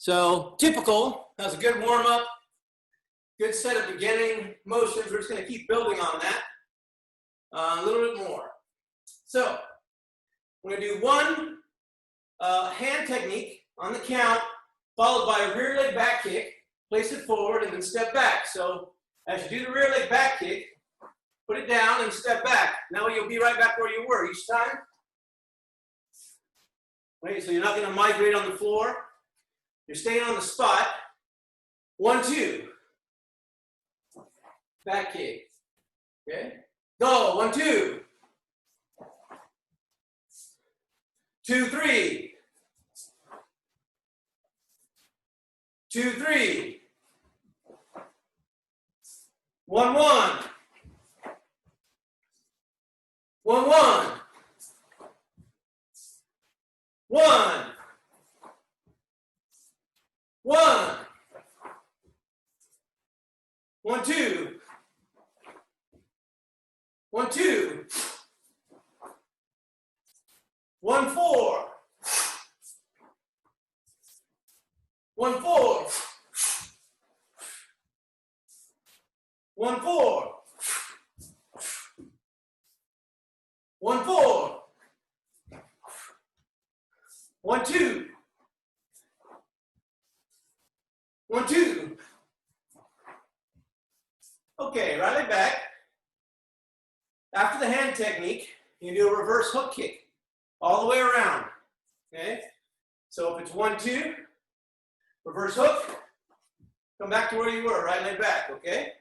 So typical, that was a good warm up, good set of beginning motions. We're just going to keep building on that a little bit more. So we're going to do one hand technique on the count, followed by a rear leg back kick. Place it forward and then step back. So as you do the rear leg back kick, put it down and step back. Now you'll be right back where you were each time. Right, so you're not going to migrate on the floor. You're staying on the spot. 1, 2. Back kick. Okay? Go. 1, 2. 2, 3. 2, 3. 1, 1. 1, 1. 1. 1. 1, 2. 1, 2. 1, 4. 1, 4. 1, 4. 1, 4. 1, 2. 1, 2. Okay, right leg back. After the hand technique, you do a reverse hook kick all the way around. Okay? So if it's 1, 2, reverse hook, come back to where you were, right leg back, okay?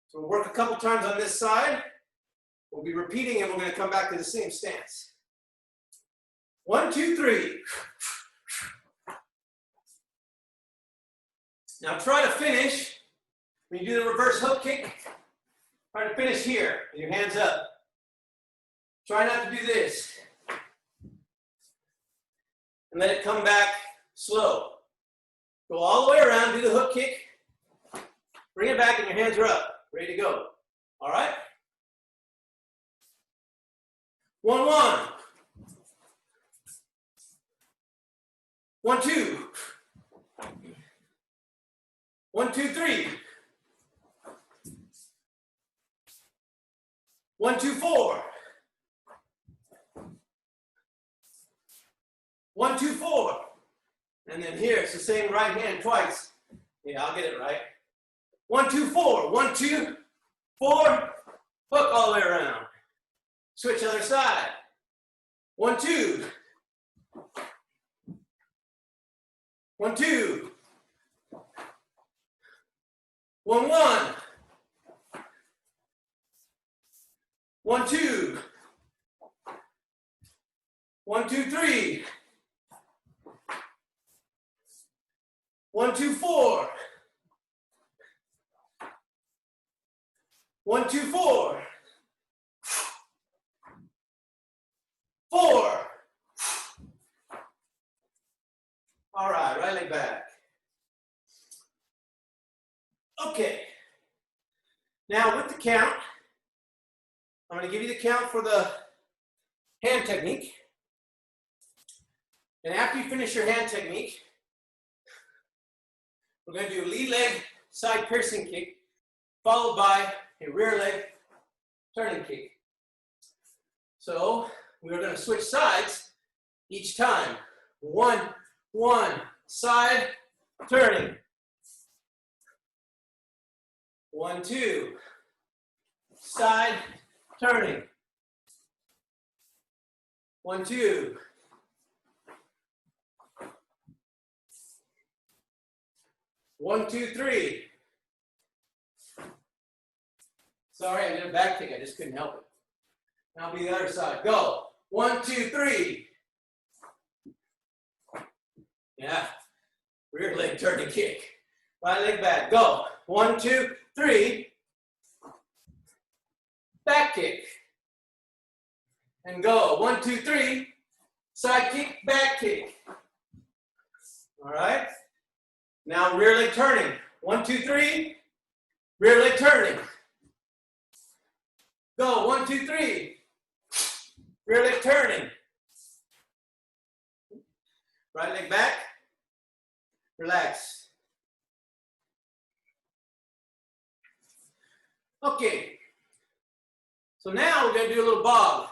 So we'll work a couple times on this side. We'll be repeating and we're going to come back to the same stance. 1, 2, 3. Now try to finish, when you do the reverse hook kick, try to finish here, with your hands up. Try not to do this. And let it come back slow. Go all the way around, do the hook kick, bring it back and your hands are up, ready to go. All right? 1, 1. 1, 2. 1, 2, 3. 1, 2, 4. 1, 2, 4. And then here, it's the same right hand twice. Yeah, I'll get it right. 1, 2, 4. 1, 2, 4. Hook all the way around. Switch other side. 1, 2. 1, 2. 1, 1. 1, 2. 1, 2, 3. 1, 2, 4. 1, 2, 4. 4. All right, right leg back. Okay. Now with the count, I'm going to give you the count for the hand technique. And after you finish your hand technique, we're going to do a lead leg side piercing kick, followed by a rear leg turning kick. So we're going to switch sides each time. 1, 1, side, turning. 1, 2, side, turning. 1, 2. 1, 2, 3. Sorry, I did a back kick. I just couldn't help it. Now be the other side. Go. 1, 2, 3. Yeah. Rear leg turning kick. Right leg back. Go. 1, 2, 3. Back kick. And go. 1, 2, 3. Side kick, back kick. All right. Now rear leg turning. 1, 2, 3. Rear leg turning. Go. 1, 2, 3. Rear leg turning. Right leg back. Relax. Okay. So now we're going to do a little bob.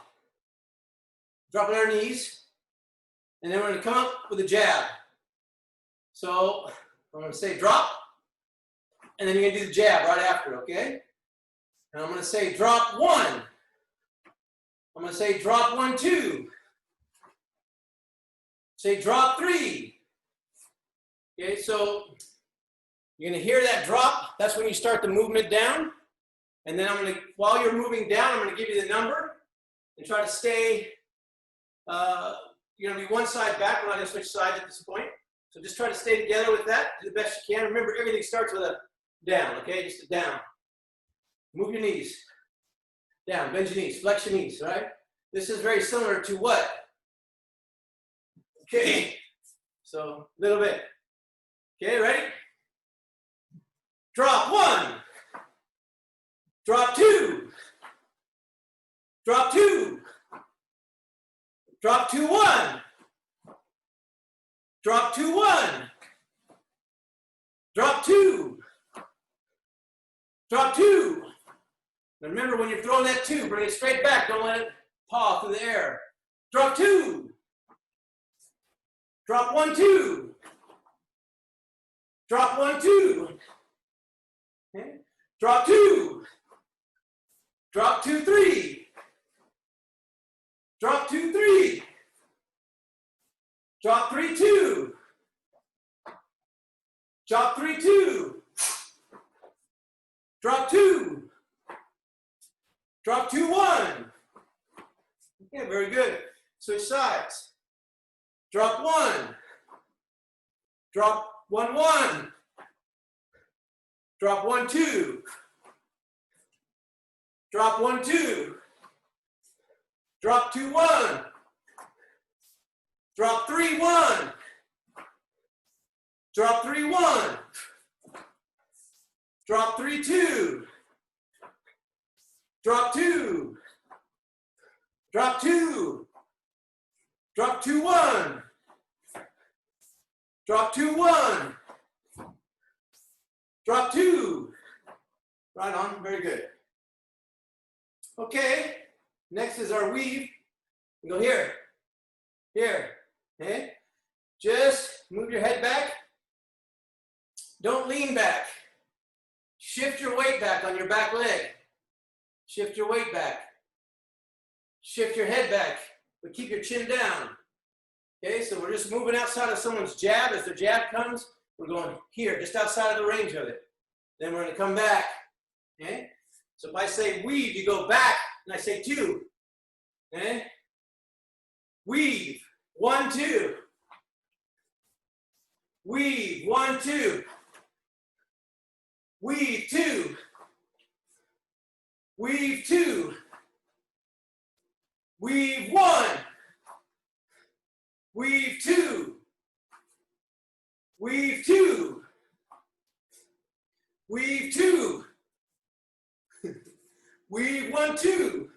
Drop on our knees. And then we're going to come up with a jab. So I'm going to say drop. And then you're going to do the jab right after, okay? And I'm going to say drop 1. I'm going to say drop 1, 2. Say drop 3. Okay, so you're going to hear that drop. That's when you start the movement down. And then I'm going to, while you're moving down, I'm going to give you the number and try to stay, you're going to be one side back. We're not going to switch sides at this point. So just try to stay together with that, do the best you can. Remember, everything starts with a down, okay? Just a down. Move your knees. Down, bend your knees, flex your knees, right? This is very similar to what? Okay, so a little bit. Okay, ready? Drop 1. Drop 2. Drop 2. Drop 2, 1. Drop 2, 1. Drop 2. Drop 2. Now remember, when you're throwing that 2, bring it straight back. Don't let it paw through the air. Drop 2. Drop 1, 2. Drop 1, 2. Okay. Drop 2. Drop 2, 3. Drop 2, 3. Drop 3, 2. Drop 3, 2. Drop 2. Drop 2, 1. Okay, very good. Switch sides. Drop 1. Drop 1, 1. Drop 1, 2. Drop 1, 2. Drop 2, 1. Drop 3, 1. Drop 3, 1. Drop 3, 2. Drop 2. Drop 2. Drop 2, 1. Drop 2, 1. Drop 2. Right on, very good. Okay, next is our weave. You go here, here, okay? Just move your head back. Don't lean back. Shift your weight back on your back leg. Shift your weight back. Shift your head back, but keep your chin down. Okay, so we're just moving outside of someone's jab. As their jab comes, we're going here, just outside of the range of it. Then we're going to come back. Okay? So if I say weave, you go back, and I say 2. Okay? Weave, 1, 2. Weave, 1, 2. Weave, 2. Weave, 2. Weave, 1. Weave, 2. Weave, 2. Weave, 2. Weave, 1, 2.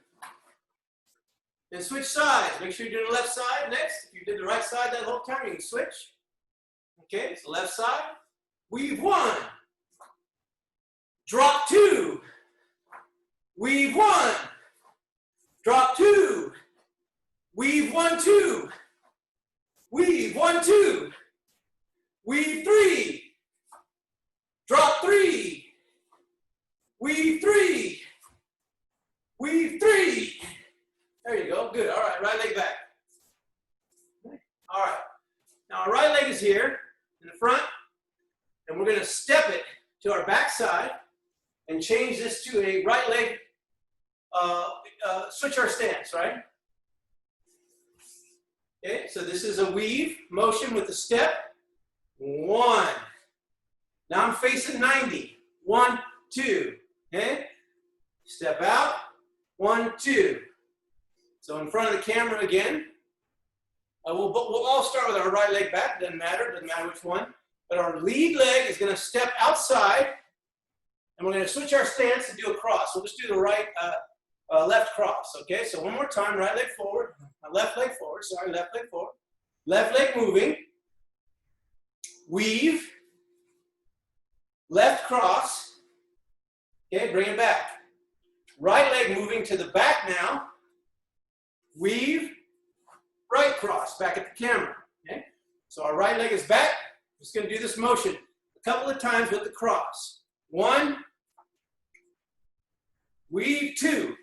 And switch sides. Make sure you do the left side next. If you did the right side that whole time, you can switch. Okay, so left side. Weave, 1. Drop 2. Weave, 1. Drop 2. Weave, 1, 2. Weave, 1, 2. Weave, 3. Drop 3. Weave, 3. Weave, 3. There you go. Good. All right. Right leg back. All right. Now our right leg is here in the front, and we're going to step it to our back side and change this to a right leg, switch our stance, right? Okay, so this is a weave motion with a step. 1. Now I'm facing 90. 1, 2. Okay? Step out. 1, 2. So in front of the camera again. We'll all start with our right leg back. Doesn't matter which one. But our lead leg is going to step outside, and we're going to switch our stance and do a cross. We'll just do the right, left cross. Okay, so one more time, right leg forward, left leg forward, sorry, left leg forward. Left leg moving. weave, left cross, okay, bring it back. Right leg moving to the back now, weave, right cross, back at the camera, okay? So our right leg is back. Just gonna do this motion a couple of times with the cross. 1, weave 2,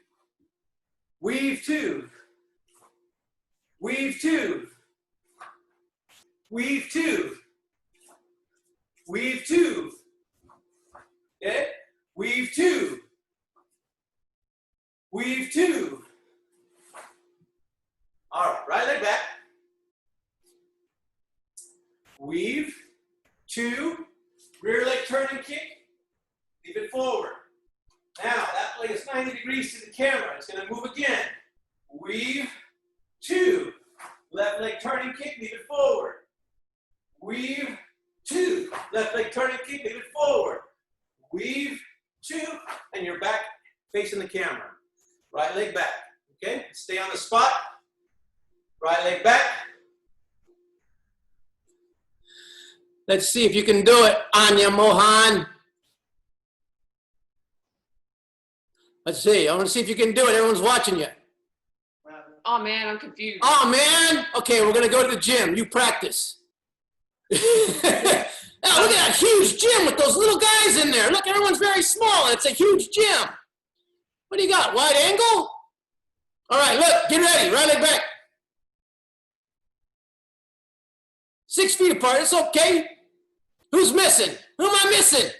weave 2, weave 2, weave 2, weave 2, okay? Weave 2, weave 2. All right, right leg back. Weave, 2, rear leg turn and kick, leave it forward. Now, that leg is 90 degrees to the camera. It's going to move again. Weave, 2, left leg turn and kick, leave it forward. Weave, 2, left leg turn and kick, leave it forward. Weave, 2, and you're back facing the camera. Right leg back, okay? Stay on the spot. Right leg back. Let's see if you can do it, Anya Mohan. Let's see. I want to see if you can do it. Everyone's watching you. Oh, man, I'm confused. Oh, man. Okay, we're going to go to the gym. You practice. Now, look at that huge gym with those little guys in there. Look, everyone's very small, and it's a huge gym. What do you got, wide angle? All right, look, get ready. Right leg back. 6 feet apart. It's okay. Who's missing? Who am I missing?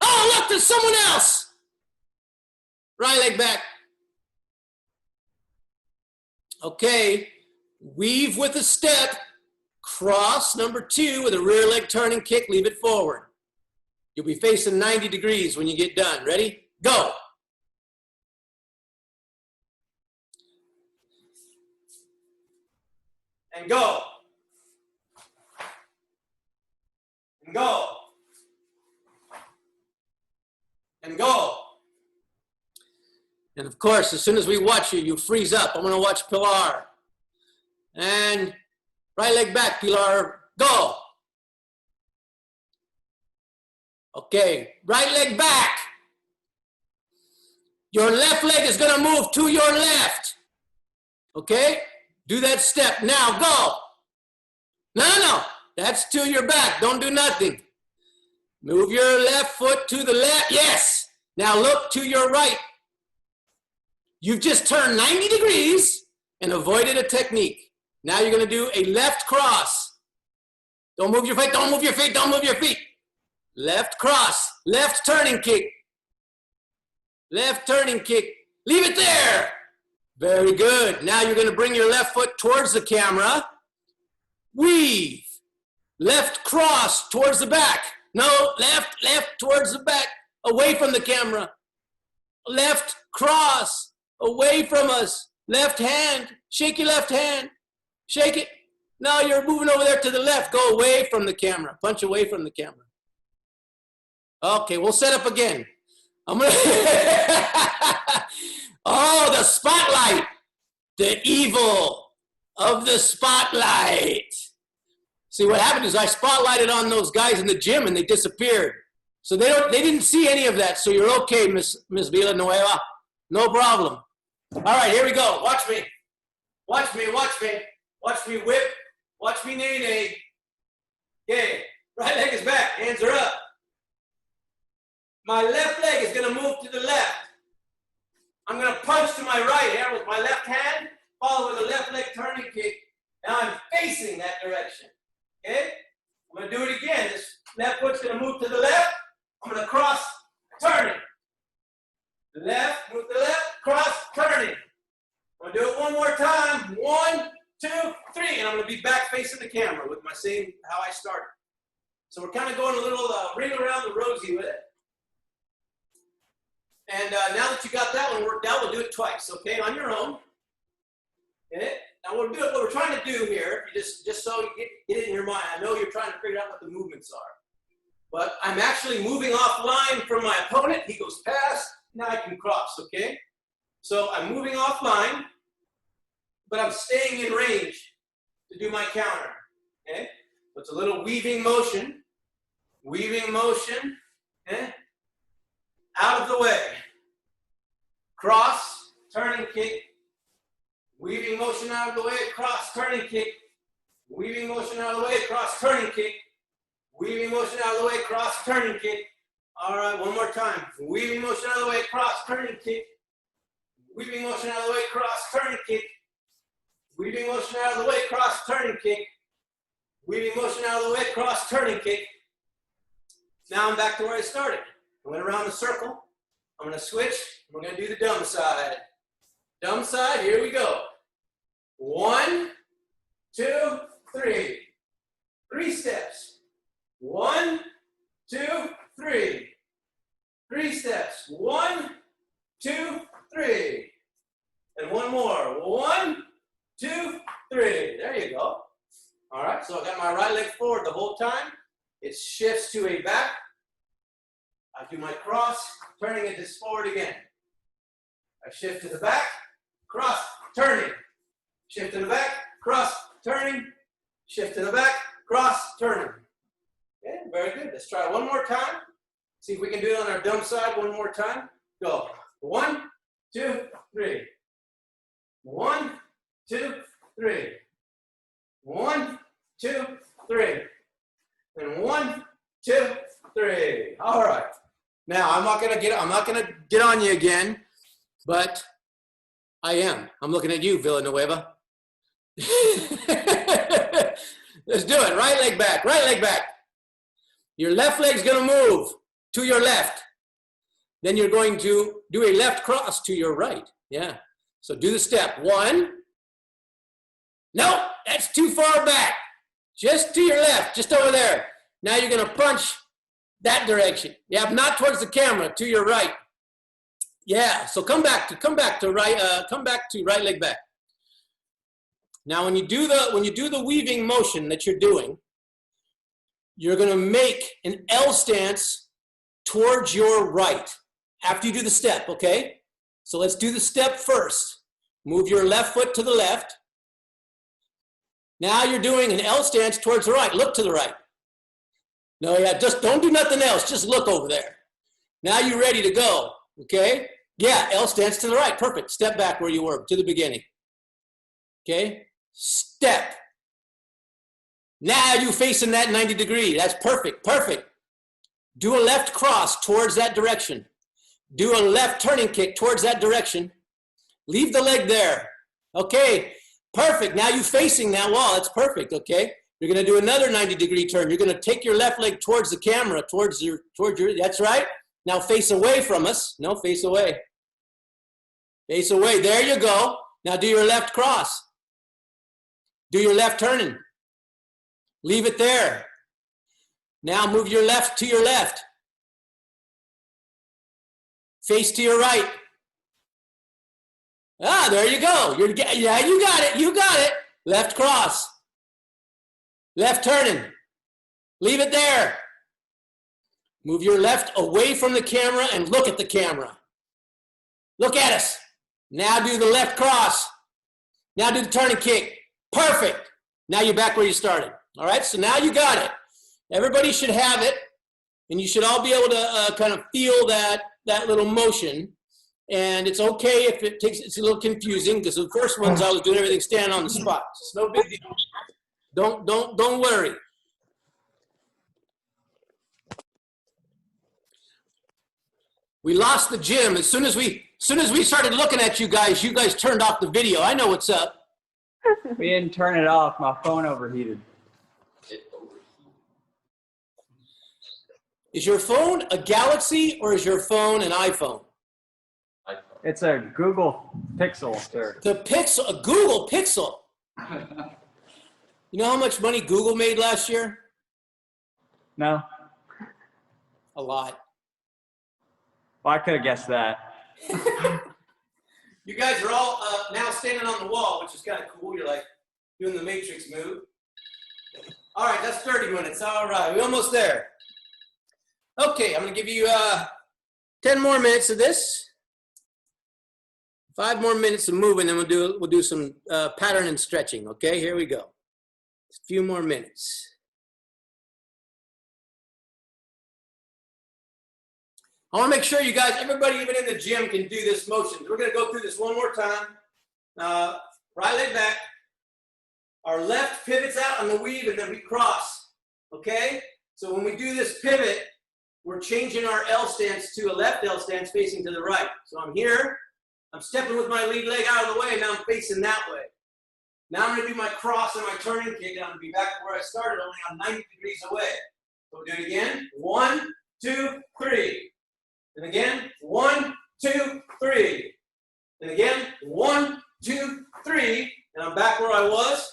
Oh, look, there's someone else. Right leg back. Okay, weave with a step. Cross, number 2, with a rear leg turn and kick. Leave it forward. You'll be facing 90 degrees when you get done. Ready? Go. And go. And go. And go. And of course, as soon as we watch you, you freeze up. I'm going to watch Pilar. And right leg back, Pilar. Go. Okay, right leg back. Your left leg is going to move to your left. Okay? Do that step. Now, go. No. That's to your back. Don't do nothing. Move your left foot to the left. Yes. Now look to your right. You've just turned 90 degrees and avoided a technique. Now you're going to do a left cross. Don't move your feet. Don't move your feet. Don't move your feet. Left cross. Left turning kick. Left turning kick. Leave it there. Very good. Now you're going to bring your left foot towards the camera. Weave. Left cross towards the back. No, left towards the back. Away from the camera. Left cross. Away from us. Left hand. Shake your left hand. Shake it. Now you're moving over there to the left. Go away from the camera. Punch away from the camera. Okay, we'll set up again. I'm going to... Oh, the spotlight. The evil of the spotlight. See, what happened is I spotlighted on those guys in the gym and they disappeared. So they didn't see any of that. So you're okay, Miss Villanueva. No problem. All right, here we go. Watch me. Watch me, watch me. Watch me whip. Watch me nay-nay. Okay, right leg is back. Hands are up. My left leg is going to move to the left. I'm going to punch to my right here with my left hand, followed with a left leg turning kick. Now I'm facing that direction. Okay? I'm going to do it again. This left foot's going to move to the left. I'm going to cross, turning. Left, move to the left, cross, turning. I'm going to do it one more time. 1, 2, 3. And I'm going to be back facing the camera with my same, how I started. So we're kind of going a little ring around the rosy with it. And now that you got that one worked out, we'll do it twice, okay, on your own. Okay? Now we'll do it. What we're trying to do here, you just so you get it in your mind. I know you're trying to figure out what the movements are, but I'm actually moving offline from my opponent. He goes past. Now I can cross. Okay. So I'm moving offline, but I'm staying in range to do my counter. Okay. So it's a little weaving motion. weaving motion, okay? Out of the way. Cross, turning kick, weaving motion out of the way, cross, turning kick, weaving motion out of the way, cross, turning kick, weaving motion out of the way, cross, turning kick. All right, one more time. Weaving motion out of the way, cross, turning kick, weaving motion out of the way, cross, turning kick, weaving motion out of the way, cross, turning kick, weaving motion out of the way, cross, turning kick. Now I'm back to where I started. I went around the circle. I'm going to switch. We're going to do the dumb side. Dumb side, here we go. 1, 2, 3. 3 steps. 1, 2, 3. 3 steps. 1, 2, 3. And one more. 1, 2, 3. There you go. All right, so I got my right leg forward the whole time. It shifts to a back. I do my cross, turning it this forward again. I shift to the back, cross, turning. Shift to the back, cross, turning. Shift to the back, cross, turning. Okay, very good. Let's try one more time. See if we can do it on our dumb side one more time. Go. 1, 2, 3. 1, 2, 3. 1, 2, 3. And 1, 2, 3. All right. Now I'm not gonna get on you again, but I am. I'm looking at you, Villanueva. Let's do it. Right leg back. Right leg back. Your left leg's gonna move to your left. Then you're going to do a left cross to your right. Yeah. So do the step. 1. No, that's too far back. Just to your left, just over there. Now you're gonna punch that direction. Yeah, not towards the camera, to your right. Yeah, so come back to right leg back. Now when you do the weaving motion that you're doing, you're gonna make an L stance towards your right after you do the step, okay? So let's do the step first. Move your left foot to the left. Now you're doing an L stance towards the right. Look to the right. No, yeah, just don't do nothing else. Just look over there. Now you're ready to go, okay? Yeah, L stance to the right. Perfect. Step back where you were to the beginning. Okay? Step. Now you facing that 90 degree. That's perfect. Perfect. Do a left cross towards that direction. Do a left turning kick towards that direction. Leave the leg there. Okay. Perfect. Now you're facing that wall. That's perfect. Okay. You're going to do another 90 degree turn. You're going to take your left leg towards the camera, towards your, that's right. Now face away from us. No, face away. Face away. There you go. Now do your left cross. Do your left turning. Leave it there. Now move your left to your left. Face to your right. Ah, there you go. Yeah, you got it. You got it. Left cross. Left turning. Leave it there. Move your left away from the camera and look at the camera. Look at us. Now do the left cross. Now do the turning kick. Perfect. Now you're back where you started. All right, so now you got it. Everybody should have it, and you should all be able to kind of feel that little motion. And it's okay if it's a little confusing, because the first ones I was doing everything standing on the spot. It's no big deal. Don't worry. We lost the gym. As soon as we started looking at you guys turned off the video. I know what's up. We didn't turn it off. My phone overheated. Is your phone a Galaxy or is your phone an iPhone? It's a Google Pixel, sir. The Pixel, a Google Pixel. You know how much money Google made last year? No? A lot. Well, I could have guessed that. You guys are all now standing on the wall, which is kind of cool. You're like doing the Matrix move. All right, that's 30 minutes. All right, we're almost there. Okay, I'm going to give you 10 more minutes of this. 5 more minutes of moving, then we'll do some pattern and stretching. Okay, here we go. A few more minutes. I want to make sure you guys, everybody even in the gym can do this motion. We're going to go through this one more time. Right leg back. Our left pivots out on the weave and then we cross. Okay? So when we do this pivot, we're changing our L stance to a left L stance facing to the right. So I'm here. I'm stepping with my lead leg out of the way and now I'm facing that way. Now I'm going to do my cross and my turning kick and I'm going to be back to where I started, only I'm 90 degrees away. So we'll do it again. 1, 2, 3. And again, 1, 2, 3. And again, 1, 2, 3. And I'm back where I was.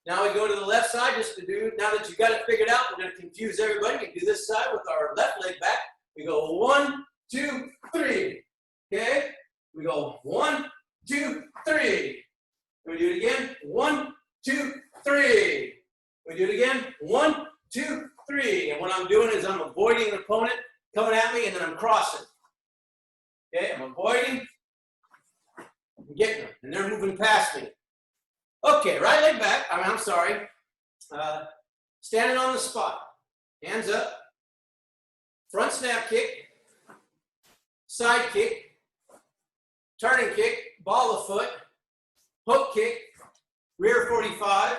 Now we go to the left side just to do, now that you've got it figured out, we're going to confuse everybody. We do this side with our left leg back. We go 1, 2, 3. Okay? We go 1, 2, 3. We do it again. 1, 2, 3. We do it again. 1, 2, 3. And what I'm doing is I'm avoiding the opponent coming at me, and then I'm crossing. Okay, I'm avoiding, I'm getting them, and they're moving past me. Okay, right leg back, I'm sorry. Standing on the spot, hands up, front snap kick, side kick, turning kick, ball of foot, hook kick, rear 45,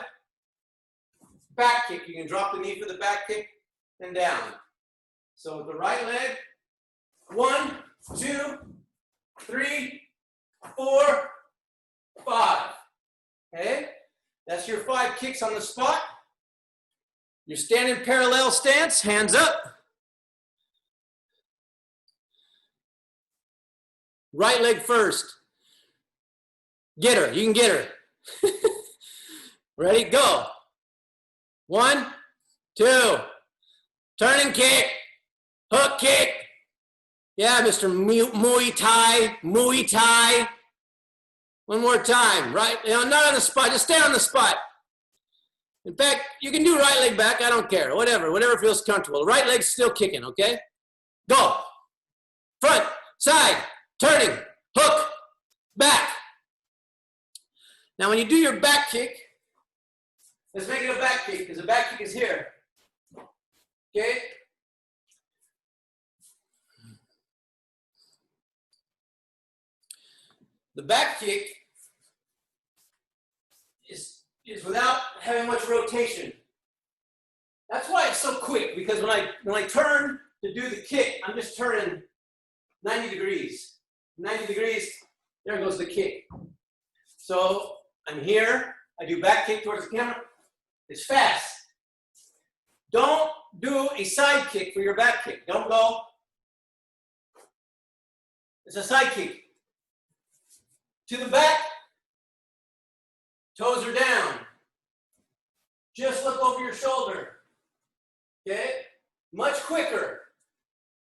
back kick. You can drop the knee for the back kick and down. So with the right leg, 1, 2, 3, 4, 5. Okay? That's your 5 kicks on the spot. You're standing parallel stance, hands up. Right leg first. Get her, you can get her. Ready, go. 1, 2, turning kick. Hook kick. Yeah, Mr. Muay Thai, Muay Thai. One more time, right? Not on the spot, just stay on the spot. In fact, you can do right leg back, I don't care, whatever feels comfortable. Right leg's still kicking, okay? Go. Front, side, turning, hook, back. Now when you do your back kick, let's make it a back kick, because the back kick is here. Okay? The back kick is without having much rotation. That's why it's so quick, because when I turn to do the kick, I'm just turning 90 degrees. 90 degrees, there goes the kick. So I'm here, I do back kick towards the camera. It's fast. Don't do a side kick for your back kick. Don't go. It's a side kick. To the back, toes are down. Just look over your shoulder. Okay? Much quicker.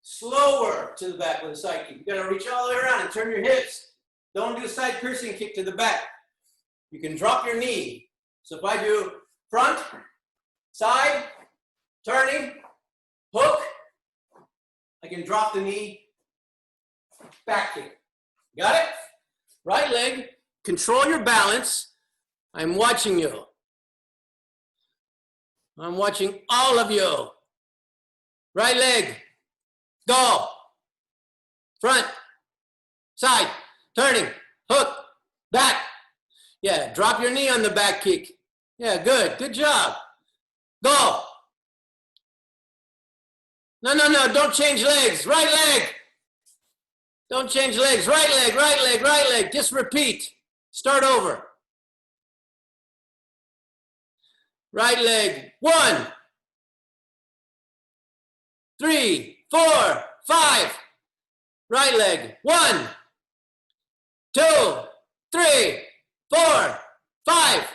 Slower to the back with a side kick. You gotta reach all the way around and turn your hips. Don't do a side piercing kick to the back. You can drop your knee. So if I do front, side, turning, hook, I can drop the knee, back kick. Got it? Right leg, control your balance. I'm watching you. I'm watching all of you. Right leg, go. Front, side, turning, hook, back. Yeah, drop your knee on the back kick. Yeah, good job. Go. No, don't change legs. Right leg. Don't change legs. Right leg, right leg, right leg. Just repeat. Start over. Right leg. 1, 3, 4, 5. Right leg. 1, 2, 3, 4, 5.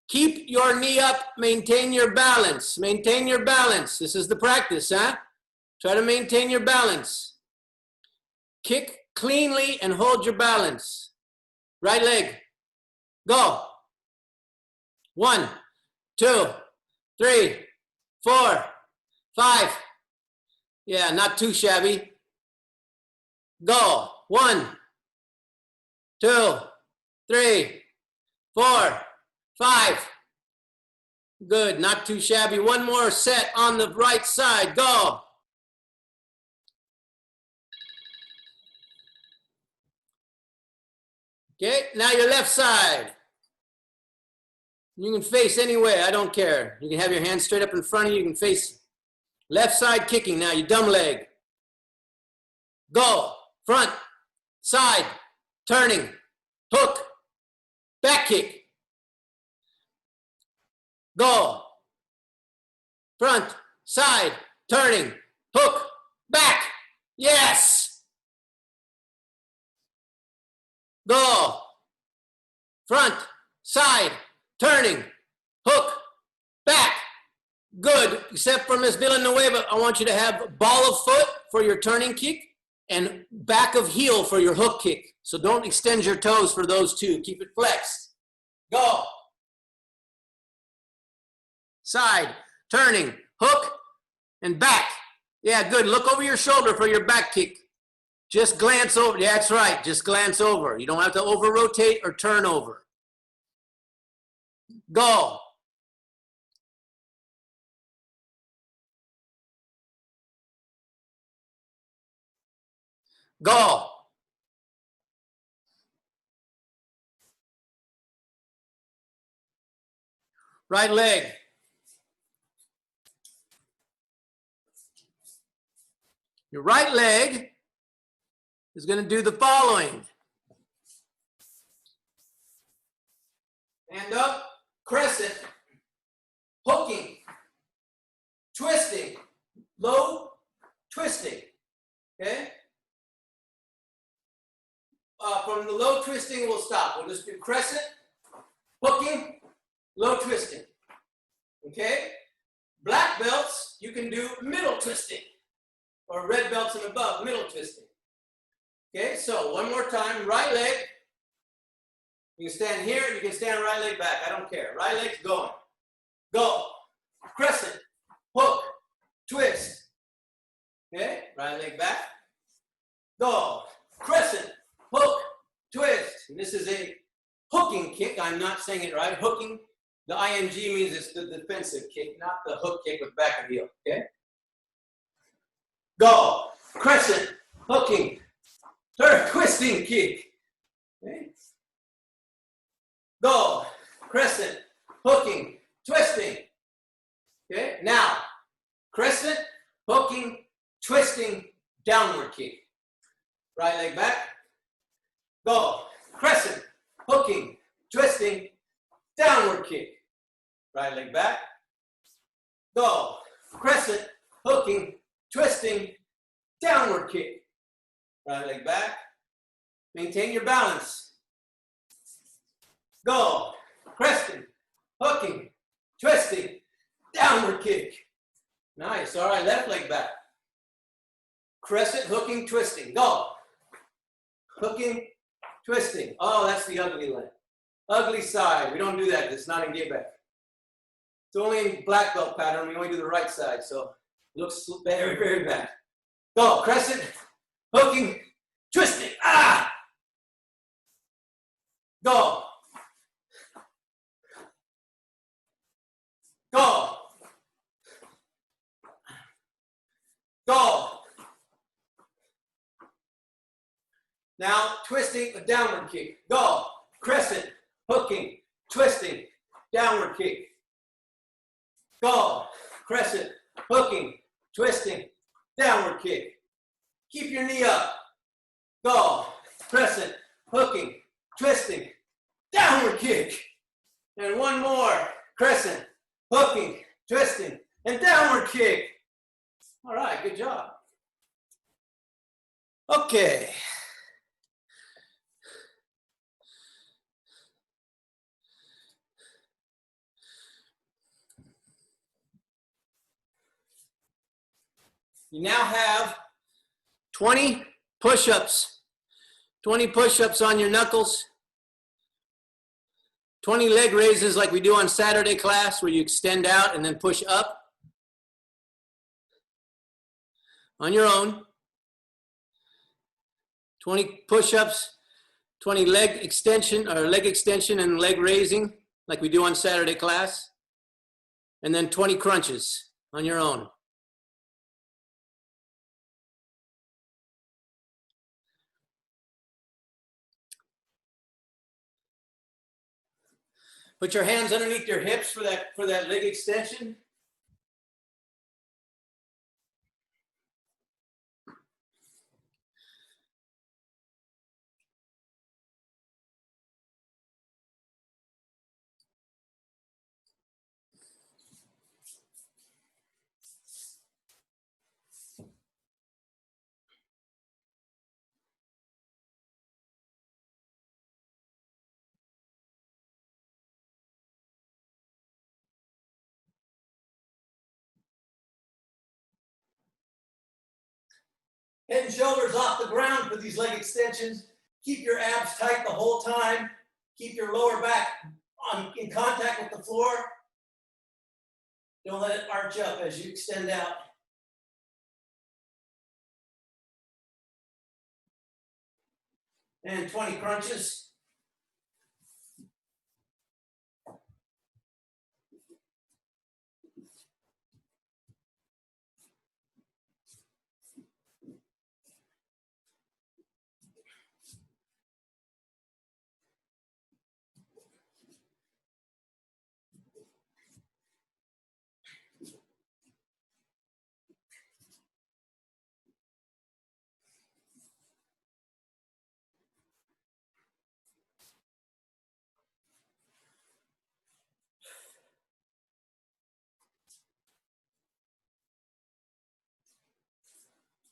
Keep your knee up. Maintain your balance. Maintain your balance. This is the practice, huh? Try to maintain your balance. Kick cleanly and hold your balance. Right leg. Go. 1, 2, 3, 4, 5. Yeah, not too shabby. Go. 1, 2, 3, 4, 5. Good, not too shabby. One more set on the right side. Go. Okay, now your left side. You can face any way, I don't care. You can have your hands straight up in front of you. You can face left side kicking. Now your dumb leg. Go, front, side, turning, hook, back kick. Go, front, side, turning, hook, back. Yes. Go, front, side, turning, hook, back. Good, except for Miss Villanueva, I want you to have ball of foot for your turning kick and back of heel for your hook kick. So don't extend your toes for those two. Keep it flexed. Go. Side, turning, hook, and back. Yeah, good. Look over your shoulder for your back kick. Just glance over. Yeah, that's right. Just glance over. You don't have to over rotate or turn over. Go. Go. Right leg. Your right leg is going to do the following. Stand up, crescent, hooking, twisting, low, twisting. Okay? From the low twisting, we'll stop. We'll just do crescent, hooking, low twisting. Okay? Black belts, you can do middle twisting. Or red belts and above, middle twisting. Okay, so one more time, right leg. You can stand here, you can stand right leg back, I don't care. Right leg's going. Go. Crescent, hook, twist. Okay, right leg back. Go. Crescent, hook, twist. And this is a hooking kick. I'm not saying it right. Hooking, the ing means it's the defensive kick, not the hook kick with back and heel. Okay? Go. Crescent, hooking, twisting kick. Okay? Go. Crescent, hooking, twisting. Okay? Now, crescent, hooking, twisting, downward kick. Right leg back. Go. Crescent, hooking, twisting, downward kick. Right leg back. Go. Crescent, hooking, twisting, downward kick. Right leg back. Maintain your balance. Go. Crescent, hooking, twisting, downward kick. Nice. All right, left leg back. Crescent, hooking, twisting. Go. Hooking, twisting. Oh, that's the ugly leg. Ugly side. We don't do that. It's not in Quebec. It's only in black belt pattern. We only do the right side. So it looks very, very bad. Go. Crescent, hooking, twisting. Ah! Go. Go. Go. Now, twisting, a downward kick. Go. Crescent, hooking, twisting, downward kick. Go. Crescent, hooking, twisting, downward kick. Keep your knee up. Go. Crescent, hooking, twisting, downward kick. And one more. Crescent, hooking, twisting, and downward kick. All right, good job. Okay. You now have 20 push-ups. 20 push-ups on your knuckles. 20 leg raises like we do on Saturday class where you extend out and then push up. On your own. 20 push-ups, 20 leg extension and leg raising like we do on Saturday class. And then 20 crunches on your own. Put your hands underneath your hips for that leg extension. Head and shoulders off the ground for these leg extensions. Keep your abs tight the whole time. Keep your lower back in contact with the floor. Don't let it arch up as you extend out. And 20 crunches.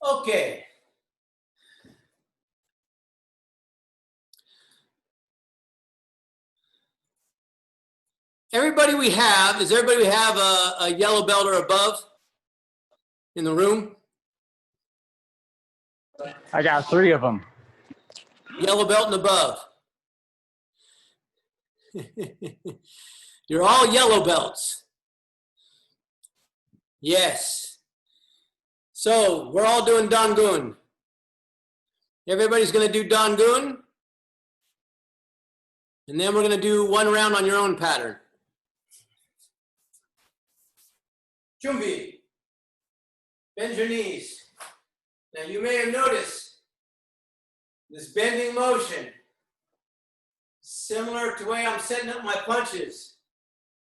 Okay. Does everybody we have a yellow belt or above in the room? I got 3 of them. Yellow belt and above. You're all yellow belts. Yes. So we're all doing Dangun. Everybody's going to do Dangun. And then we're going to do 1 round on your own pattern. Chumbi. Bend your knees. Now you may have noticed this bending motion, similar to the way I'm setting up my punches.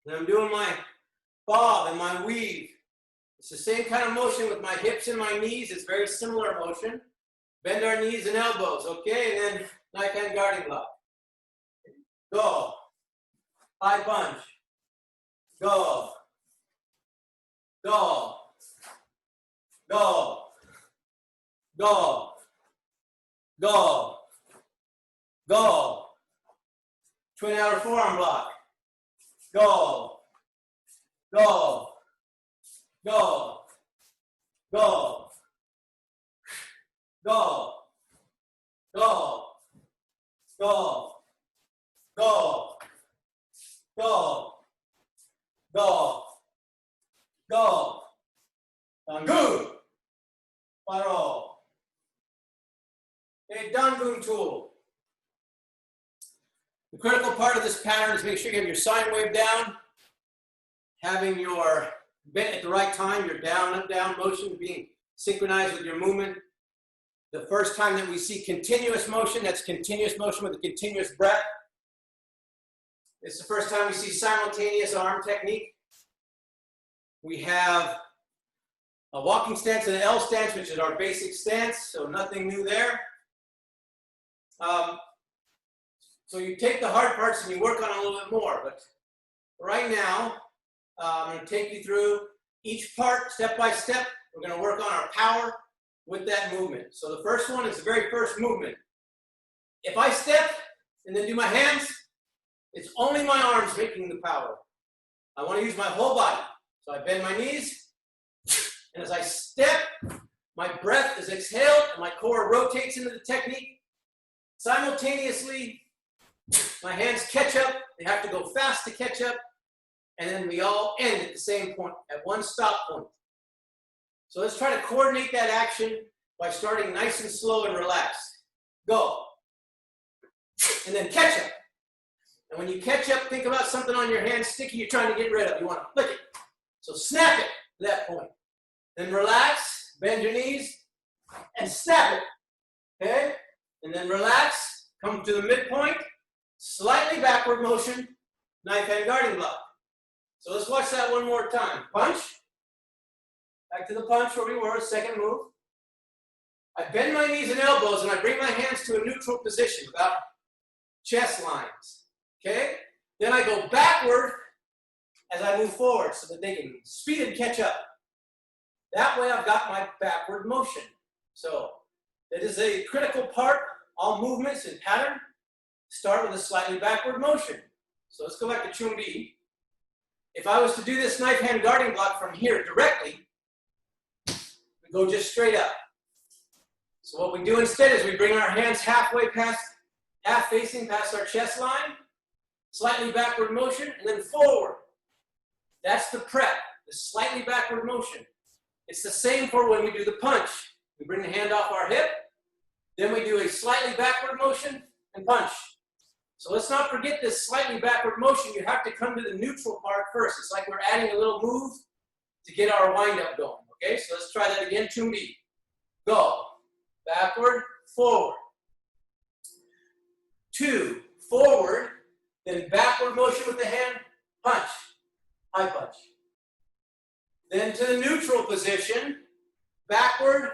And I'm doing my bob and my weave. It's the same kind of motion with my hips and my knees. It's very similar motion. Bend our knees and elbows, okay? And then knife hand guarding block. Go. High punch. Go. Go. Go. Go. Go. Go. Twin outer forearm block. Go. Go. Go. Go. Go. Go. Go. Go. Go. Go. Go. Dangun. Paro. A Dangun tool. The critical part of this pattern is make sure you have your sine wave down, having your bent at the right time, your down, up, down motion being synchronized with your movement. The first time that we see continuous motion, that's continuous motion with a continuous breath. It's the first time we see simultaneous arm technique. We have a walking stance and an L stance, which is our basic stance, so nothing new there. So you take the hard parts and you work on it a little bit more, but right now, I'm going to take you through each part step by step. We're going to work on our power with that movement. So the first one is the very first movement. If I step and then do my hands, it's only my arms making the power. I want to use my whole body. So I bend my knees, and as I step, my breath is exhaled, and my core rotates into the technique. Simultaneously, my hands catch up. They have to go fast to catch up, and then we all end at the same point, at one stop point. So let's try to coordinate that action by starting nice and slow and relaxed. Go. And then catch up. And when you catch up, think about something on your hand sticky you're trying to get rid of. You want to flick it. So snap it to that point. Then relax, bend your knees, and snap it. Okay? And then relax, come to the midpoint, slightly backward motion, knife hand guarding block. So let's watch that one more time. Punch. Back to the punch where we were, second move. I bend my knees and elbows and I bring my hands to a neutral position, about chest lines. Okay? Then I go backward as I move forward so that they can speed and catch up. That way I've got my backward motion. So that is a critical part. All movements in pattern start with a slightly backward motion. So let's go back to Chumbi. If I was to do this knife hand guarding block from here directly, we go just straight up. So what we do instead is we bring our hands halfway past, half facing past our chest line, slightly backward motion, and then forward. That's the prep, the slightly backward motion. It's the same for when we do the punch. We bring the hand off our hip, then we do a slightly backward motion and punch. So let's not forget this slightly backward motion. You have to come to the neutral part first. It's like we're adding a little move to get our wind up going. Okay, so let's try that again. Chumbi. Go. Backward, forward. 2, forward, then backward motion with the hand, punch, high punch. Then to the neutral position, backward,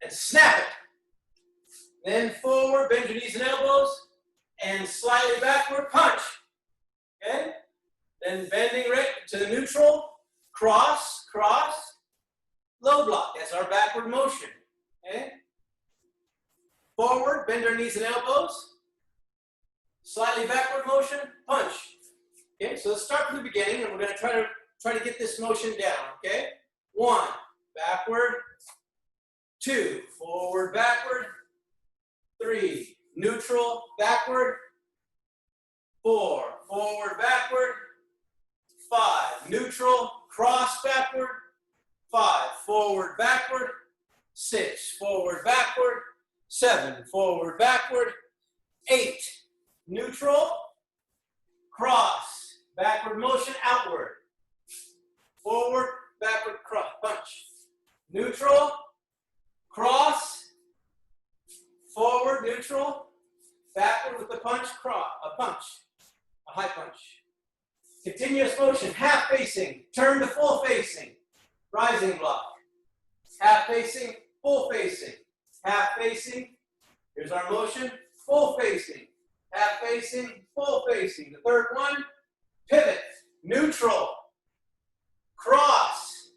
and snap it. Then forward, bend your knees and elbows, and slightly backward, punch. Okay? Then bending right to the neutral, cross, cross, low block. That's our backward motion. Okay? Forward, bend our knees and elbows, slightly backward motion, punch. Okay, so let's start from the beginning, and we're going to try to get this motion down. Okay, 1, backward, 2, forward, backward, 3, neutral, backward, 4, forward, backward, 5, neutral, cross, backward, 5, forward, backward, 6, forward, backward, 7, forward, backward, 8, neutral, cross, backward motion, outward, forward, backward, cross, punch, neutral, cross, forward, neutral, backward with the punch, cross, a punch, a high punch. Continuous motion, half facing, turn to full facing, rising block, half facing, full facing, half facing, here's our motion, full facing, half facing, full facing. The third one, pivot, neutral, cross.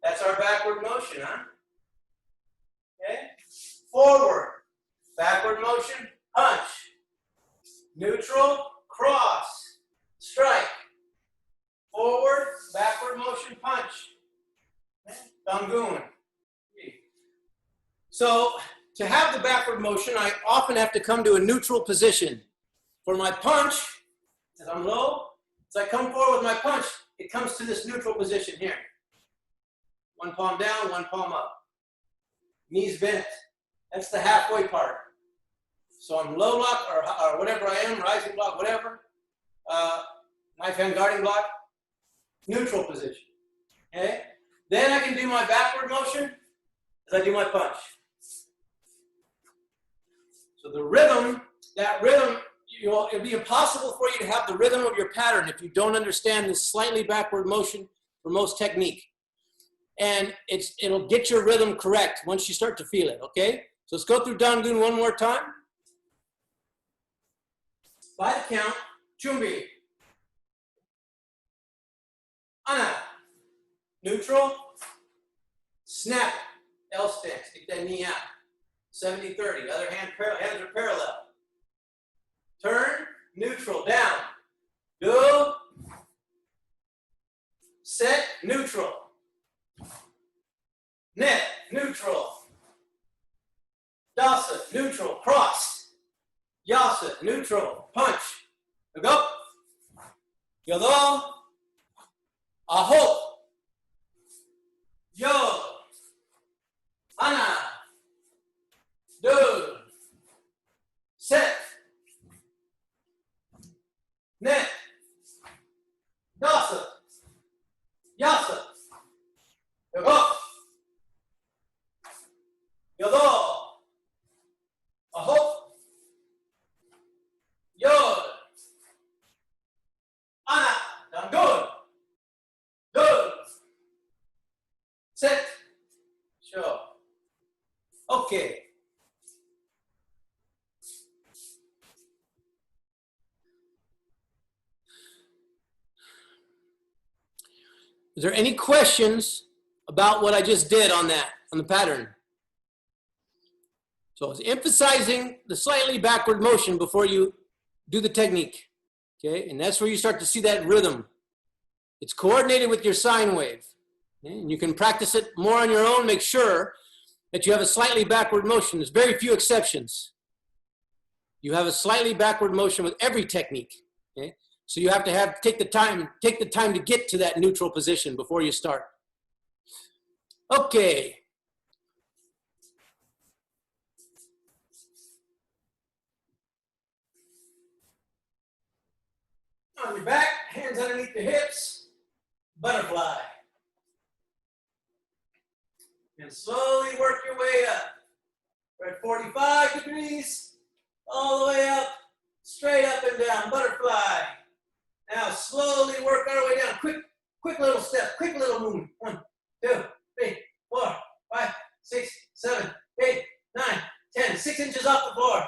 That's our backward motion, huh? Okay? Forward, backward motion, punch, neutral, cross, strike, forward, backward motion, punch. Okay? Dangun. So to have the backward motion, I often have to come to a neutral position. For my punch, as I'm low, as I come forward with my punch, it comes to this neutral position here. One palm down, one palm up. Knees bent. That's the halfway part. So I'm low lock or whatever I am, rising block, whatever. Knife hand guarding block, neutral position. Okay? Then I can do my backward motion as I do my punch. So the rhythm, that rhythm, it'll be impossible for you to have the rhythm of your pattern if you don't understand this slightly backward motion for most technique. And it'll get your rhythm correct once you start to feel it, okay? So let's go through Dangun one more time. By the count, Chumbi. Ana. Neutral. Snap it. L stance. Get that knee out. 70-30. Other hands are parallel. Turn. Neutral. Down. Do. Set. Neutral. Net. Neutral. Dasa. Neutral. Cross. Yasa. Neutral. Punch. Go. Yodo. Aho. Yo. Ana. Do. Set. Net. Dasa. Yasa. Go. Yodo. Aho. Yod. Okay. Is there any questions about what I just did on that, on the pattern? So I was emphasizing the slightly backward motion before you do the technique, okay? And that's where you start to see that rhythm. It's coordinated with your sine wave. Okay? And you can practice it more on your own, make sure that you have a slightly backward motion. There's very few exceptions. You have a slightly backward motion with every technique, okay? So you have to take the time to get to that neutral position before you start. Okay. On your back, hands underneath the hips, butterfly. And slowly work your way up. We're at 45 degrees, all the way up, straight up and down, butterfly. Now slowly work our way down. Quick little step, quick little movement. 1, 2, 3, 4, 5, 6, 7, 8, 9, 10. 6 inches off the floor.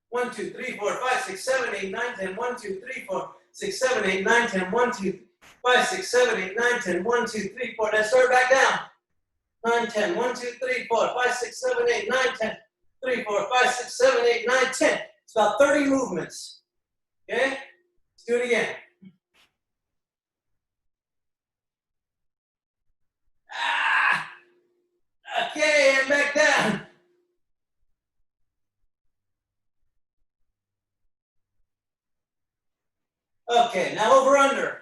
1, 2, 3, 4, 5, 6, 7, 8, 9, 10. 1, 2, 3, 4, 6, 7, 8, 9, 10. 1, 2, 5, 6, 7, 8, 9, 10. 1, 2, 3, 4. Now start back down. 9, 10. 1, 2, 3, 4, 5, 6, 7, 8, 9, 10. 3, 4, 5, 6, 7, 8, 9, 10. It's about 30 movements. Okay? Let's do it again. Okay, and back down. Okay, now over under.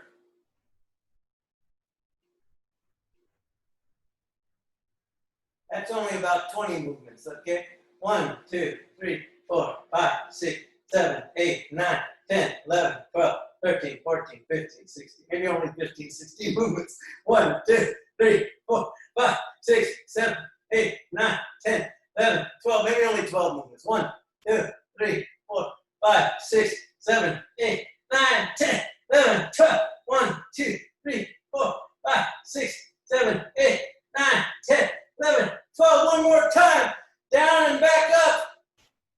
That's only about 20 movements, okay? 1, 2, 3, 4, 5, 6, 7, 8, 9, 10, 11, 12, 13, 14, 15, 16. Maybe only 15, 16 movements. 1, 2, 3, 4, 5, 6, 7, 8, 9, 10, 11, 12. Maybe only 12 movements. 1, 2, 3, 4, 5, 6, 7, 8, 9, 10, 11, 12. 1, 2, 3, 4, 5, 6, 7, 8, 9, 10, 11, 12. One more time. Down and back up.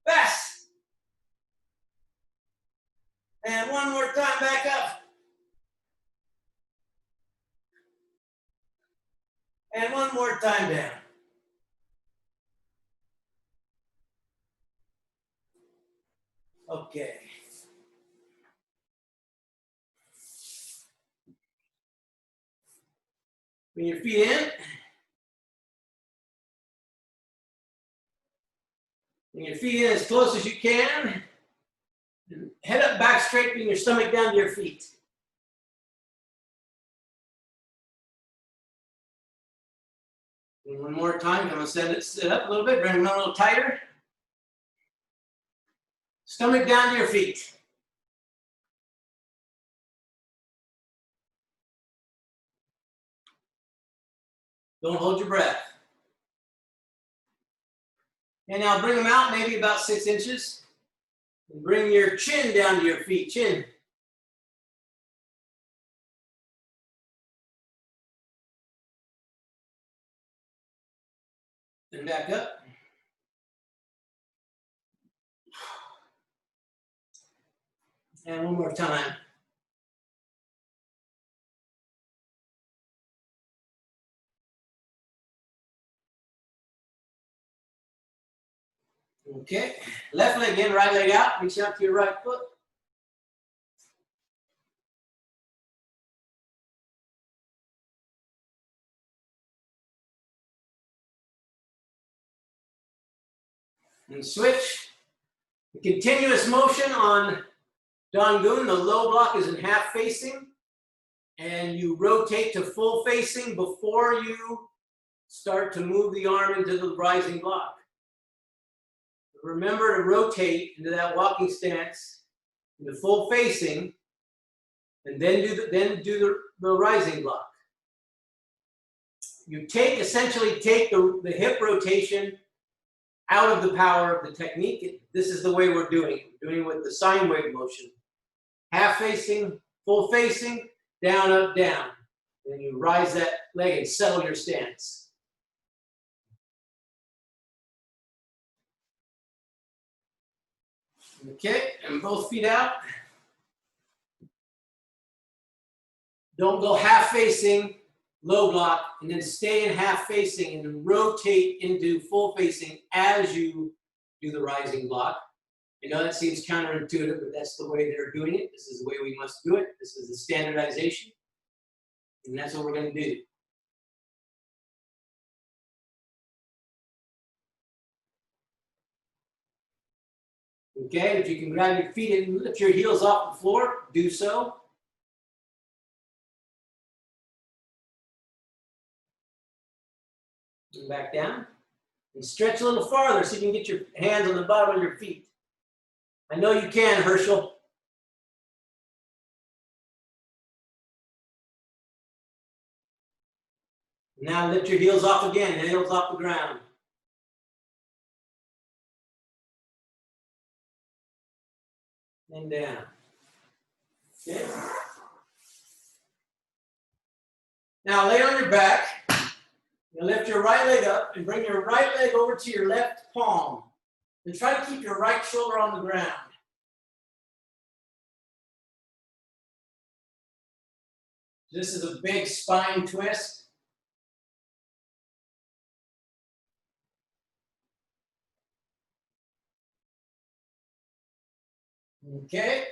Fast. And one more time back up. And one more time down. Okay. Bring your feet in. Bring your feet in as close as you can. And head up back straight, bring your stomach down to your feet. And one more time, I'm going to sit up a little bit, bring them a little tighter. Stomach down to your feet. Don't hold your breath. And now bring them out maybe about 6 inches. And bring your chin down to your feet, chin. And back up. And one more time. Okay, left leg in, right leg out. Reach out to your right foot. And switch. The continuous motion on Dangun, the low block is in half facing. And you rotate to full facing before you start to move the arm into the rising block. Remember to rotate into that walking stance, into full facing, and then do the rising block. You essentially take the hip rotation out of the power of the technique. This is the way we're doing it. We're doing it with the sine wave motion. Half facing, full facing, down, up, down. Then you rise that leg and settle your stance. Okay, and both feet out. Don't go half facing, low block, and then stay in half facing and then rotate into full facing as you do the rising block. I know that seems counterintuitive, but that's the way they're doing it. This is the way we must do it. This is the standardization. And that's what we're going to do. Okay, if you can grab your feet and lift your heels off the floor, do so. And back down. And stretch a little farther so you can get your hands on the bottom of your feet. I know you can, Herschel. Now lift your heels off again, heels off the ground. And down. Okay. Now lay on your back. You lift your right leg up and bring your right leg over to your left palm. And try to keep your right shoulder on the ground. This is a big spine twist. Okay.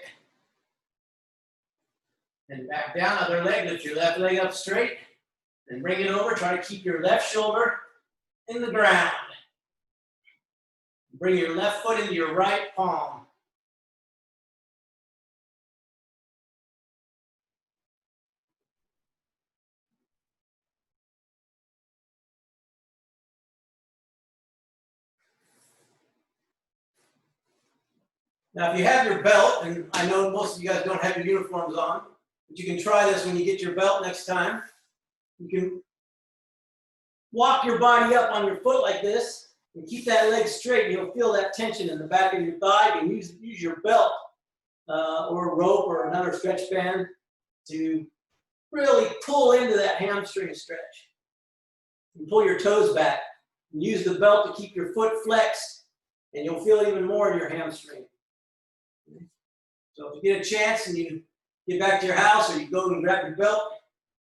And back down, other leg, lift your left leg up straight. And bring it over, try to keep your left shoulder in the ground. Bring your left foot into your right palm. Now, if you have your belt, and I know most of you guys don't have your uniforms on, but you can try this when you get your belt next time. You can walk your body up on your foot like this and keep that leg straight. You'll feel that tension in the back of your thigh. You can use your belt or a rope or another stretch band to really pull into that hamstring stretch. And pull your toes back. And use the belt to keep your foot flexed, and you'll feel even more in your hamstring. So if you get a chance and you get back to your house or you go and grab your belt,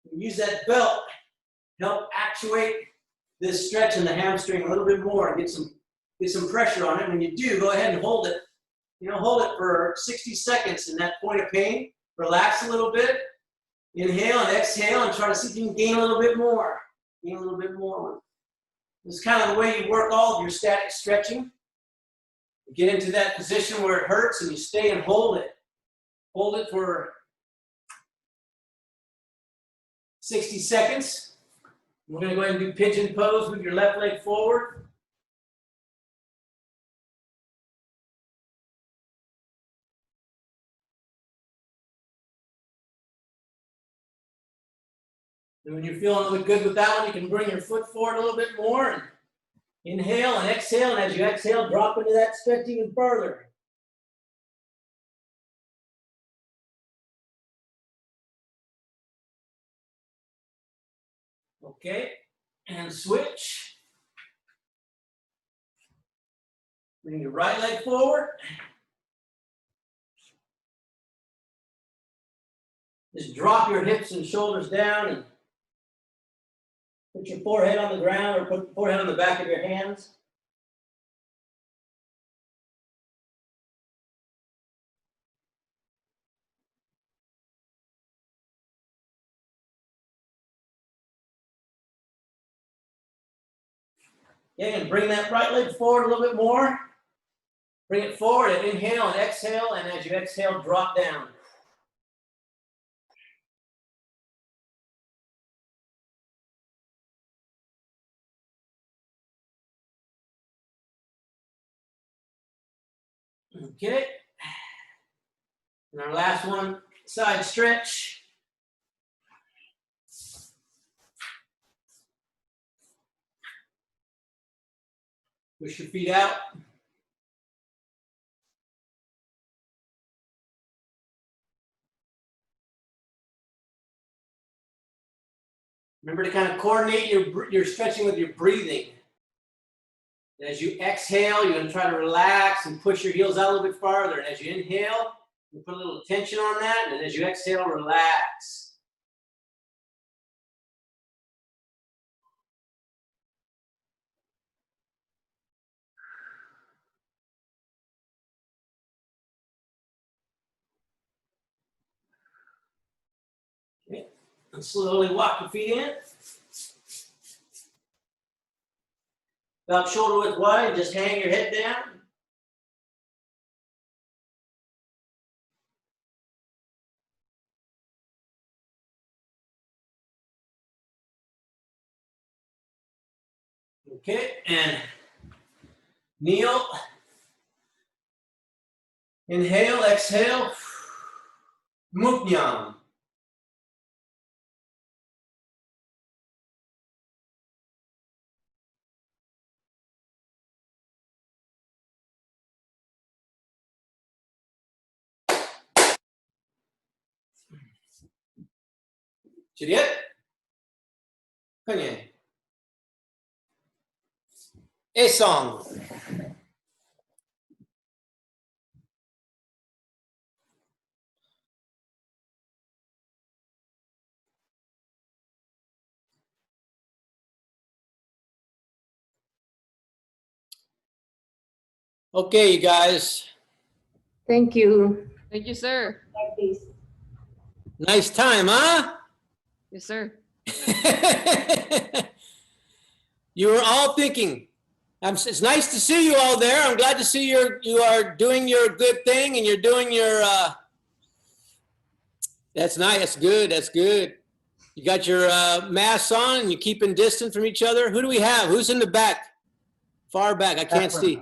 you use that belt to help actuate this stretch in the hamstring a little bit more and get some pressure on it. When you do, go ahead and hold it. Hold it for 60 seconds in that point of pain. Relax a little bit. Inhale and exhale and try to see if you can gain a little bit more. Gain a little bit more. This is kind of the way you work all of your static stretching. You get into that position where it hurts and you stay and hold it. Hold it for 60 seconds. We're going to go ahead and do pigeon pose with your left leg forward. And when you're feeling a little good with that one, you can bring your foot forward a little bit more. And inhale and exhale. And as you exhale, drop into that stretch even further. Okay, and switch. Bring your right leg forward. Just drop your hips and shoulders down and put your forehead on the ground or put your forehead on the back of your hands. Okay, and bring that right leg forward a little bit more. Bring it forward and inhale and exhale, and as you exhale, drop down. Okay. And our last one, side stretch. Push your feet out. Remember to kind of coordinate your stretching with your breathing. And as you exhale, you're going to try to relax and push your heels out a little bit farther. And as you inhale, you put a little tension on that. And as you exhale, relax. Okay. And slowly walk your feet in. About shoulder width wide, just hang your head down. Okay, and kneel. Inhale, exhale. Muknyam. Juliet? Kanye. Esong. Okay, you guys. Thank you. Thank you, sir. Nice time, huh? Yes, sir. You were all thinking, it's nice to see you all there. I'm glad to see you are doing your good thing and you're doing your, that's nice, that's good, that's good. You got your masks on and you're keeping distance from each other. Who do we have? Who's in the back? Far back, I can't see.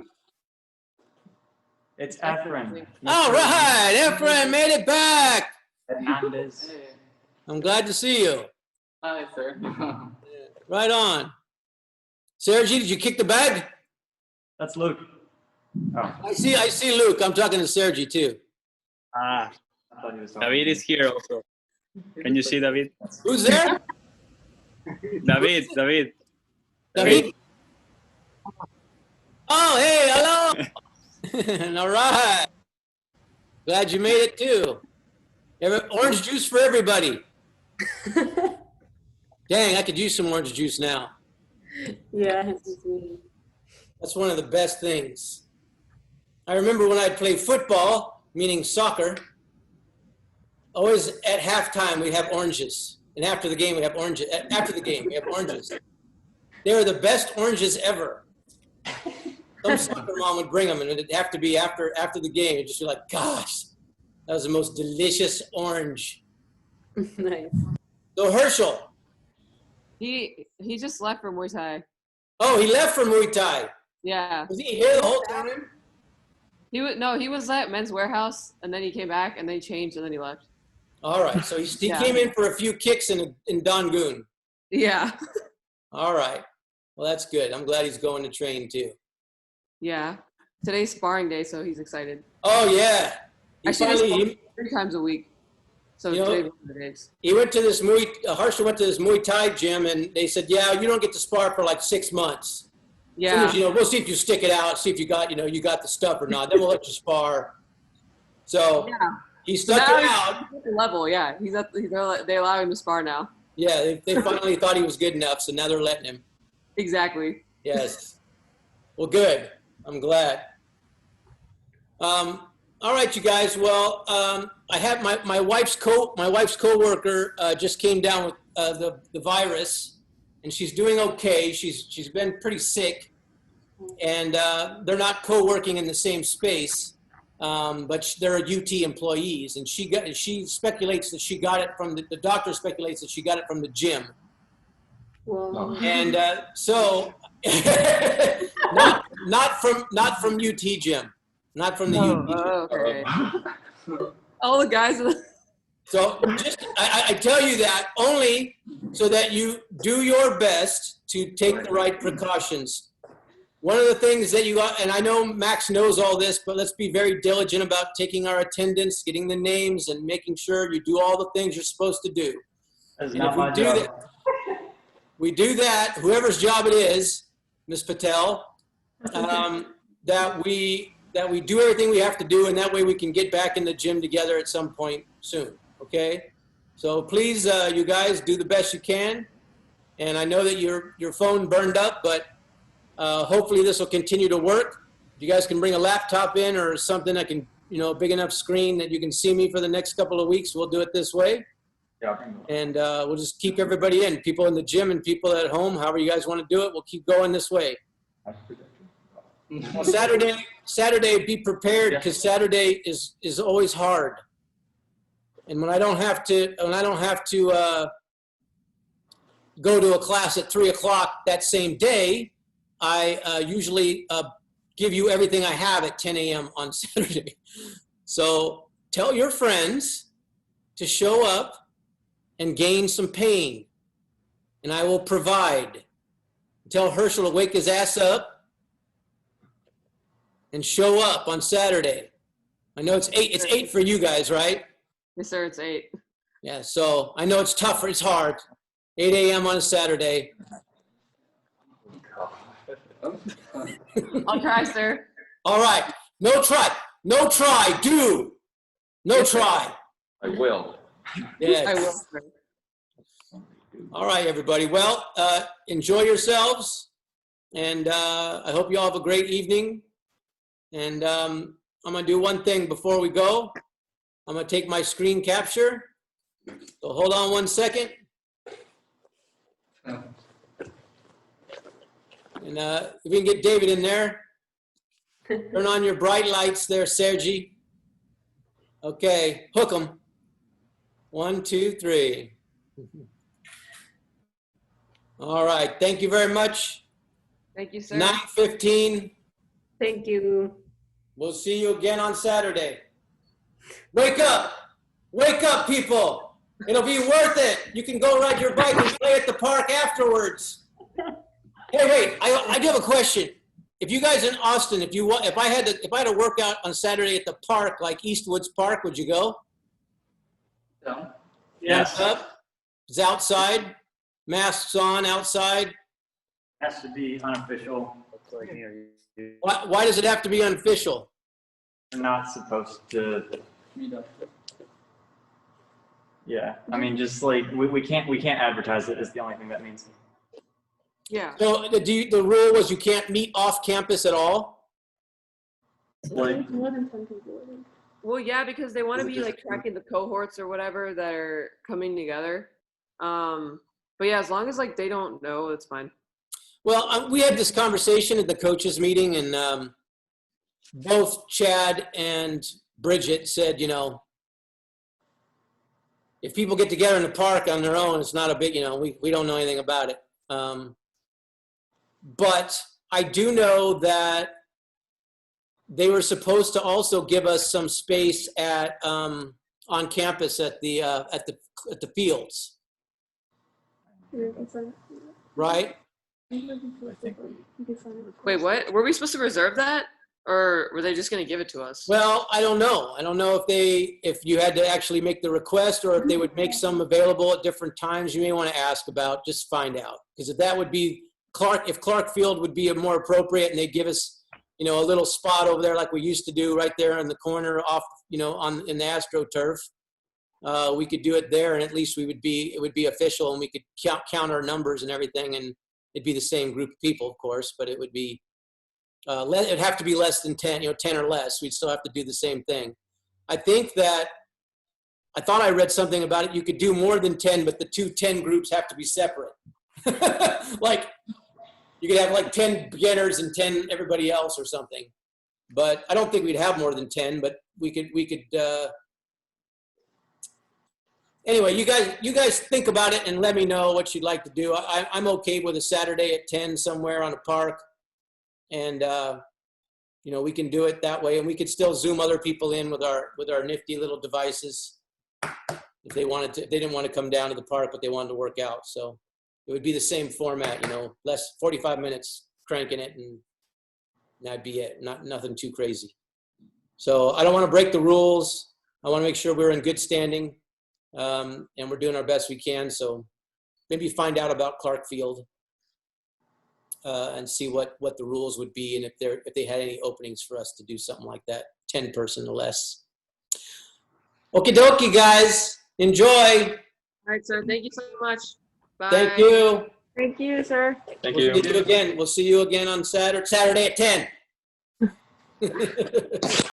It's Efren. All right, Efren made it back. Hernandez. I'm glad to see you. Hi, sir. Right on. Sergi, did you kick the bag? That's Luke. Oh. I see Luke. I'm talking to Sergi too. I thought he was David is here also. Can you see David? Who's there? David. David? Oh, hey, hello. All right. Glad you made it too. Orange juice for everybody. Dang, I could use some orange juice now. Yeah. That's one of the best things. I remember when I'd play football, meaning soccer, always at halftime we'd have oranges. And after the game, we'd have oranges. After the game, we have oranges. They were the best oranges ever. Some soccer mom would bring them, and it'd have to be after the game. It'd just be like, gosh, that was the most delicious orange. Nice. So Herschel. He just left for Muay Thai. Oh, he left for Muay Thai. Yeah. Was he here the whole time? He was at Men's Warehouse, and then he came back, and then he changed, and then he left. All right, so he Yeah. came in for a few kicks in Dongun. Yeah. All right. Well, that's good. I'm glad he's going to train too. Yeah. Today's sparring day, so he's excited. Oh, yeah. Actually, 3 times a week. So You know, today's one of the days. He went to this Harsha went to this Muay Thai gym, and they said, yeah, you don't get to spar for like 6 months. Yeah. As soon as, we'll see if you stick it out, see if you got the stuff or not. Then we'll let you spar. So Yeah. he stuck Now it he's out. at the level, yeah. They allow him to spar now. Yeah, they finally thought he was good enough, so now they're letting him. Exactly. Yes. Well, good. I'm glad. All right, you guys. Well, I have my wife's coworker just came down with the virus, and she's doing okay. She's been pretty sick, and they're not co-working in the same space, but they're UT employees. And she speculates that she got it from the doctor speculates that she got it from the gym. Whoa. And so not from UT gym, not from the UT gym. Okay. All the guys. So just I tell you that only so that you do your best to take the right precautions. One of the things that you got, and I know Max knows all this, but let's be very diligent about taking our attendance, getting the names, and making sure you do all the things you're supposed to do. That's And not if my we do job. that, we do that, whoever's job it is, Ms. Patel, that we do everything we have to do, and that way we can get back in the gym together at some point soon. Okay, so please, you guys, do the best you can. And I know that your phone burned up, but hopefully this will continue to work. You guys can bring a laptop in or something that can, big enough screen that you can see me for the next couple of weeks. We'll do it this way. Yeah. And we'll just keep everybody in, people in the gym and people at home, however you guys want to do it. We'll keep going this way. Well, Saturday, be prepared, because Saturday is always hard. And when I don't have to go to a class at 3 o'clock that same day, I usually give you everything I have at 10 a.m. on Saturday. So tell your friends to show up and gain some pain, and I will provide. Tell Herschel to wake his ass up and show up on Saturday. I know it's 8. It's 8 for you guys, right? Yes, sir. It's 8. Yeah. So I know it's tough. It's hard. 8 a.m. on a Saturday. I'll try, sir. All right. No try. No try. Do. No try. I will. Yes. I will, sir. All right, everybody. Well, enjoy yourselves. And I hope you all have a great evening. And I'm going to do one thing before we go. I'm going to take my screen capture. So hold on one second. And if we can get David in there. Turn on your bright lights there, Sergi. Okay, hook them. 1, 2, 3. All right, thank you very much. Thank you, sir. 9:15. Thank you. We'll see you again on Saturday. Wake up, people. It'll be worth it. You can go ride your bike and play at the park afterwards. Hey, wait, I do have a question. If you guys in Austin, if I had to work out on Saturday at the park, like Eastwoods Park, would you go? No. Yes. It's outside, masks on, outside. Has to be unofficial. Why does it have to be unofficial? We're not supposed to. Yeah, I mean, just like we can't advertise it. Is the only thing that means. Yeah. So the rule was you can't meet off campus at all? Like, Well, yeah, because they want to be like tracking the cohorts or whatever that are coming together. But yeah, as long as like they don't know, it's fine. Well, we had this conversation at the coaches meeting, and both Chad and Bridget said, if people get together in the park on their own, it's not a big, we don't know anything about it. But I do know that they were supposed to also give us some space at on campus at the fields, right? Wait, what? Were we supposed to reserve that? Or were they just going to give it to us? Well, I don't know. I don't know if you had to actually make the request, or if they would make some available at different times. You may want to ask about, just find out. Because if that would be if Clark Field would be more appropriate, and they'd give us, a little spot over there like we used to do right there in the corner off, in the AstroTurf, we could do it there, and at least it would be official, and we could count our numbers and everything, and it'd be the same group of people, of course, but it would be, it'd have to be less than 10, 10 or less. We'd still have to do the same thing. I thought I read something about it. You could do more than 10, but the 2 10 groups have to be separate. Like, you could have like 10 beginners and 10 everybody else or something. But I don't think we'd have more than 10, but we could, anyway, you guys think about it and let me know what you'd like to do. I'm okay with a Saturday at 10 somewhere on a park. And, we can do it that way, and we could still Zoom other people in with our nifty little devices if they wanted to. If they didn't want to come down to the park, but they wanted to work out. So it would be the same format, less 45 minutes cranking it, and that'd be it. Nothing too crazy. So I don't want to break the rules. I want to make sure we're in good standing, and we're doing our best we can. So maybe find out about Clark Field. and see what the rules would be and if they had any openings for us to do something like that, 10 person or less. Okie dokie, guys. Enjoy. All right, sir. Thank you so much. Bye. Thank you. Thank you, sir. Thank We'll you. see you again. We'll see you again on Saturday at 10.